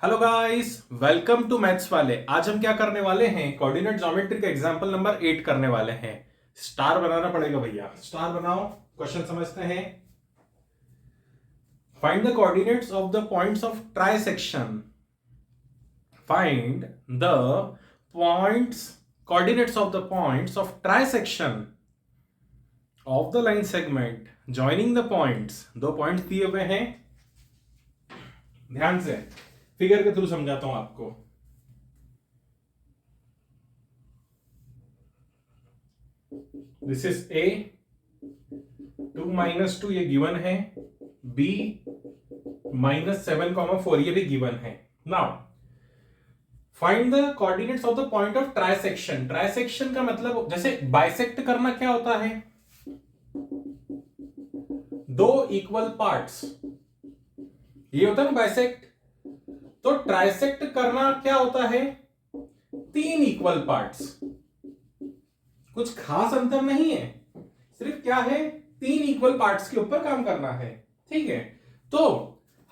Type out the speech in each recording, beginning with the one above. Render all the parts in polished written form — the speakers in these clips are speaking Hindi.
Hello guys, welcome to maths वाले। आज हम क्या करने वाले हैं? कोऑर्डिनेट ज्योमेट्री का एग्जांपल नंबर 8 करने वाले हैं। स्टार बनाना पड़ेगा भैया, स्टार बनाओ। क्वेश्चन समझते हैं। Find the coordinates of the points of trisection. Find the points coordinates of the points of trisection of the line segment joining the points. दो पॉइंट्स दिए हुए हैं, ध्यान से फिगर के थ्रू समझाता हूं आपको। दिस इज ए, 2 - 2 ये गिवन है, b -7, 4 ये भी गिवन है। Now find the coordinates of the point of trisection. Trisection का मतलब जैसे बाइसेक्ट करना क्या होता है? दो इक्वल पार्ट्स, ये होता है ना बाइसेक्ट। तो ट्राइसेक्ट करना क्या होता है? तीन इक्वल पार्ट्स। कुछ खास अंतर नहीं है, सिर्फ क्या है, तीन इक्वल पार्ट्स के ऊपर काम करना है। ठीक है, तो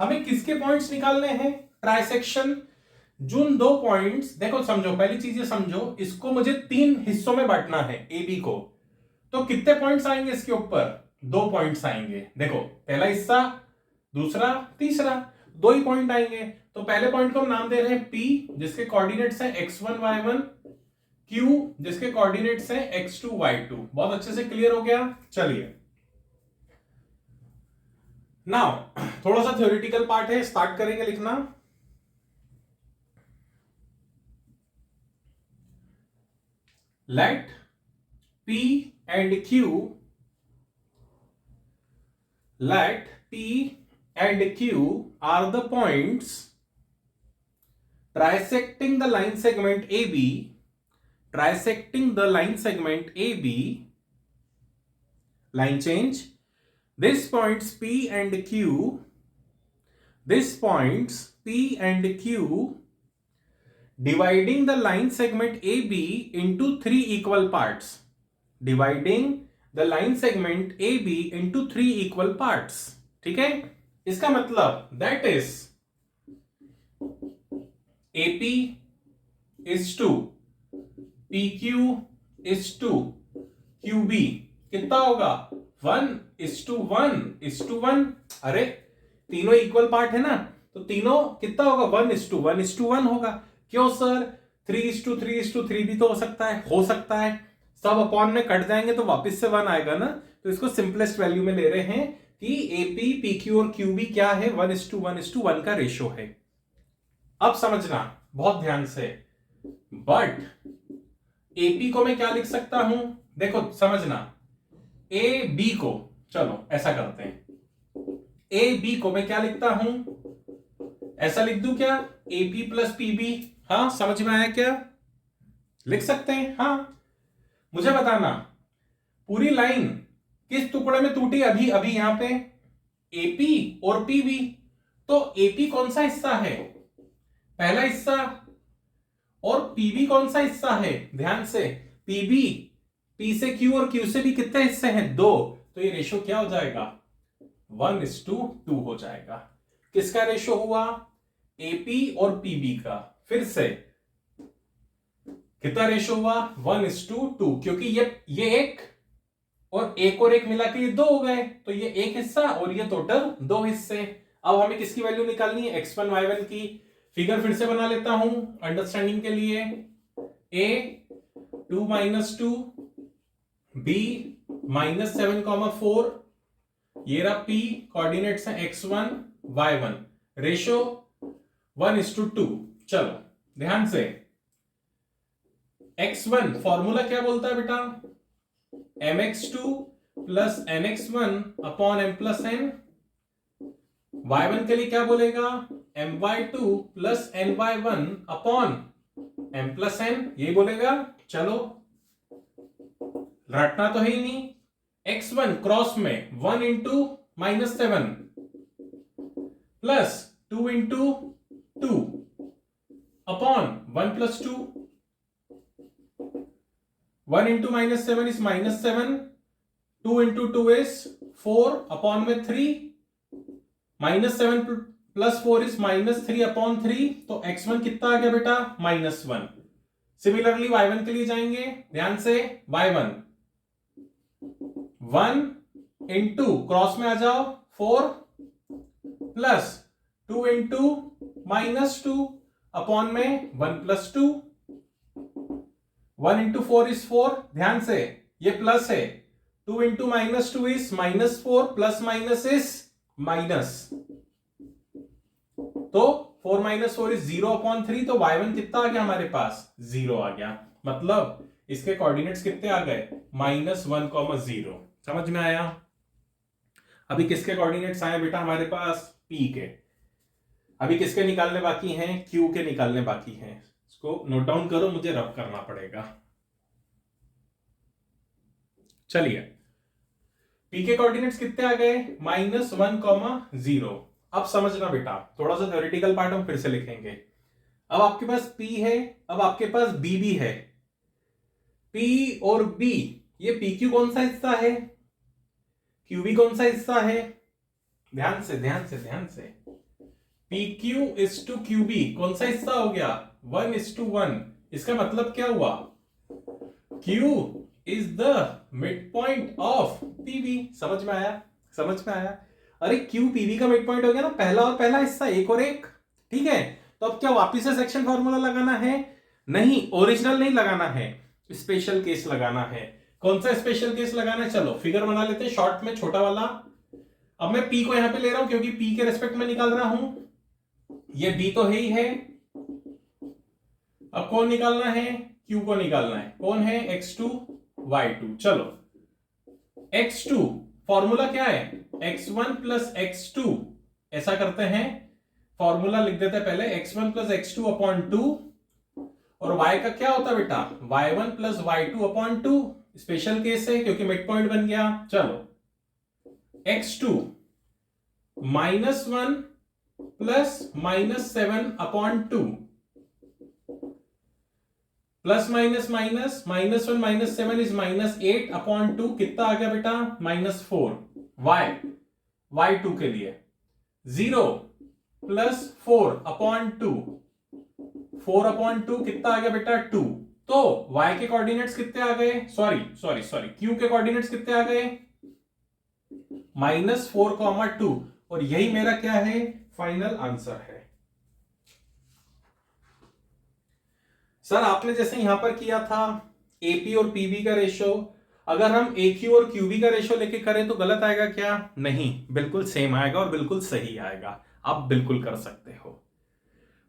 हमें किसके पॉइंट्स निकालने हैं? ट्राइसेक्शन। जिन दो पॉइंट्स, देखो समझो, पहली चीज ये समझो, इसको मुझे तीन हिस्सों में बांटना है, ए बी को। तो कितने पॉइंट्स आएंगे इसके ऊपर? दो पॉइंट्स आएंगे। देखो, पहला हिस्सा, दूसरा, तीसरा, दो ही पॉइंट आएंगे। तो पहले पॉइंट को हम नाम दे रहे हैं P, जिसके कोऑर्डिनेट्स हैं x1 y1, Q जिसके कोऑर्डिनेट्स हैं x2 y2। बहुत अच्छे से क्लियर हो गया। चलिए नाउ थोड़ा सा थ्योरेटिकल पार्ट है, स्टार्ट करेंगे लिखना। Let P and Q, let P and Q are the points trisecting the line segment AB, trisecting the line segment AB, line change. This points P and Q, this points P and Q dividing the line segment AB into three equal parts. Dividing the line segment AB into three equal parts. ठीक है, इसका मतलब that is AP is to PQ is to QB कितना होगा? 1:1:1। अरे तीनों इक्वल पार्ट है ना, तो तीनों कितना होगा? 1:1:1 होगा। क्यों सर? 3:3:3 भी तो हो सकता है। हो सकता है, सब अपॉन में कट जाएंगे तो वापस से 1 आएगा ना। तो इसको सिंपलेस्ट वैल्यू में ले रहे हैं कि एपी, पीक्यू और क्यूबी क्या है? 1:1:1 का रेशो है। अब समझना बहुत ध्यान से। बट एपी को मैं क्या लिख सकता हूं? देखो समझना, ए बी को, चलो ऐसा करते हैं, ए बी को मैं क्या लिखता हूं? ऐसा लिख दूं क्या? AP plus PB. हाँ, समझ में आया क्या? लिख सकते हैं। हाँ, मुझे बताना पूरी लाइन किस टुकड़े में टूटी? अभी अभी यहां पे एपी और पीबी। तो एपी कौन सा हिस्सा है? पहला हिस्सा। और पीबी कौन सा हिस्सा है? ध्यान से, पीबी, पी से क्यू और क्यू से भी कितने हिस्से हैं? दो। तो ये रेशो क्या हो जाएगा? 1:2 हो जाएगा। किसका रेशो हुआ? एपी और पीबी का। फिर से कितना रेशो हुआ? 1:2, क्योंकि ये एक और एक मिला के ये दो हो गए। तो ये एक हिस्सा और ये टोटल दो हिस्से। अब हमें किसकी वैल्यू निकालनी है? x1 y1 की। फिगर फिर से बना लेता हूं अंडरस्टैंडिंग के लिए। a 2 - 2, b -7, 4, ये रहा p, कोऑर्डिनेट्स हैं x1 y1, रेशो 1:2। चलो ध्यान से, x1 फॉर्मूला क्या बोलता है बेटा? mx2 plus nx1 upon m plus n। y1 के लिए क्या बोलेगा? my2 plus ny1 upon m plus n, यही बोलेगा। चलो, रटना तो है ही नहीं। x1 क्रॉस में 1 into -7 plus 2 into 2 upon 1 plus 2। 1 into -7 is -7, 2 into 2 is 4 upon में 3, -7 प्लस 4 इज -3/3, तो x1 कितना आ गया बेटा -1। सिमिलरली y1 के लिए जाएंगे, ध्यान से y1 1 इंटू क्रॉस में आ जाओ 4 प्लस 2 इंटू -2 अपॉन में 1 + 2, 1 इंटू 4 इज 4, ध्यान से ये प्लस है, 2 into -2 is -4, plus minus is minus, तो 4 - 4 इज 0/3, तो y1 कितना आ गया हमारे पास 0 आ गया। मतलब इसके कोऑर्डिनेट्स कितने आ गए -1, 0। समझ में आया? अभी किसके कोऑर्डिनेट्स आए बेटा हमारे पास p के। अभी किसके निकालने बाकी हैं, q के निकालने बाकी हैं। इसको नोट डाउन करो, मुझे रब करना पड़ेगा। चलिए p के कोऑर्डिनेट्स कितने आ गए -1, 0। अब समझना बेटा, थोड़ा सा थ्योरेटिकल पार्ट हम फिर से लिखेंगे। अब आपके पास p है, अब आपके पास b भी है। p और b, ये pq कौन सा हिस्सा है, qb कौन सा हिस्सा है, ध्यान से ध्यान से ध्यान से, pq is to qb कौन सा हिस्सा हो गया 1:1। इसका मतलब क्या हुआ, q is the midpoint of pb। समझ में आया? समझ में आया? अरे q pb का मिड पॉइंट हो गया ना, पहला और पहला हिस्सा, एक और एक, ठीक है। तो अब क्या वापिस से सेक्शन फॉर्मूला लगाना है? नहीं, ओरिजिनल नहीं लगाना है, स्पेशल केस लगाना है। कौन सा स्पेशल केस लगाना है? चलो फिगर बना लेते हैं शॉर्ट में, छोटा वाला। अब मैं p को यहां पे ले रहा हूं क्योंकि p के रेस्पेक्ट में निकाल रहा हूं, ये b तो है ही है। अब कौन निकालना है, q को निकालना है। कौन है, x2 y2। चलो x2 फॉर्मूला क्या है, x1 + x2। ऐसा करते हैं, फॉर्मूला लिख देते हैं पहले, x1 + x2/2, और y का क्या होता है बेटा y1 + y2/2। स्पेशल केस है क्योंकि मिड पॉइंट बन गया। चलो x2 -1 + -7/2, plus minus minus, -1 - 7 is -8/2, कितना आ गया बेटा -4। y2 के लिए 0 + 4/2, 4/2 कितना आ गया बेटा 2। तो y के कोऑर्डिनेट्स कितने आ गए, सॉरी q के कोऑर्डिनेट्स कितने आ गए -4, 2, और यही मेरा क्या है, फाइनल आंसर है। सर आपने जैसे यहां पर किया था AP और PB का रेशो, अगर हम AQ और QB का रेशो लेके करें तो गलत आएगा क्या? नहीं, बिल्कुल सेम आएगा और बिल्कुल सही आएगा। आप बिल्कुल कर सकते हो।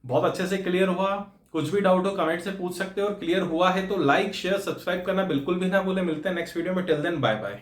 बहुत अच्छे से क्लियर हुआ? कुछ भी डाउट हो कमेंट से पूछ सकते हो, और क्लियर हुआ है तो लाइक शेयर सब्सक्राइब करना बिल्कुल भी ना भूले। मिलते हैं नेक्स्ट वीडियो में, टिल देन बाय बाय।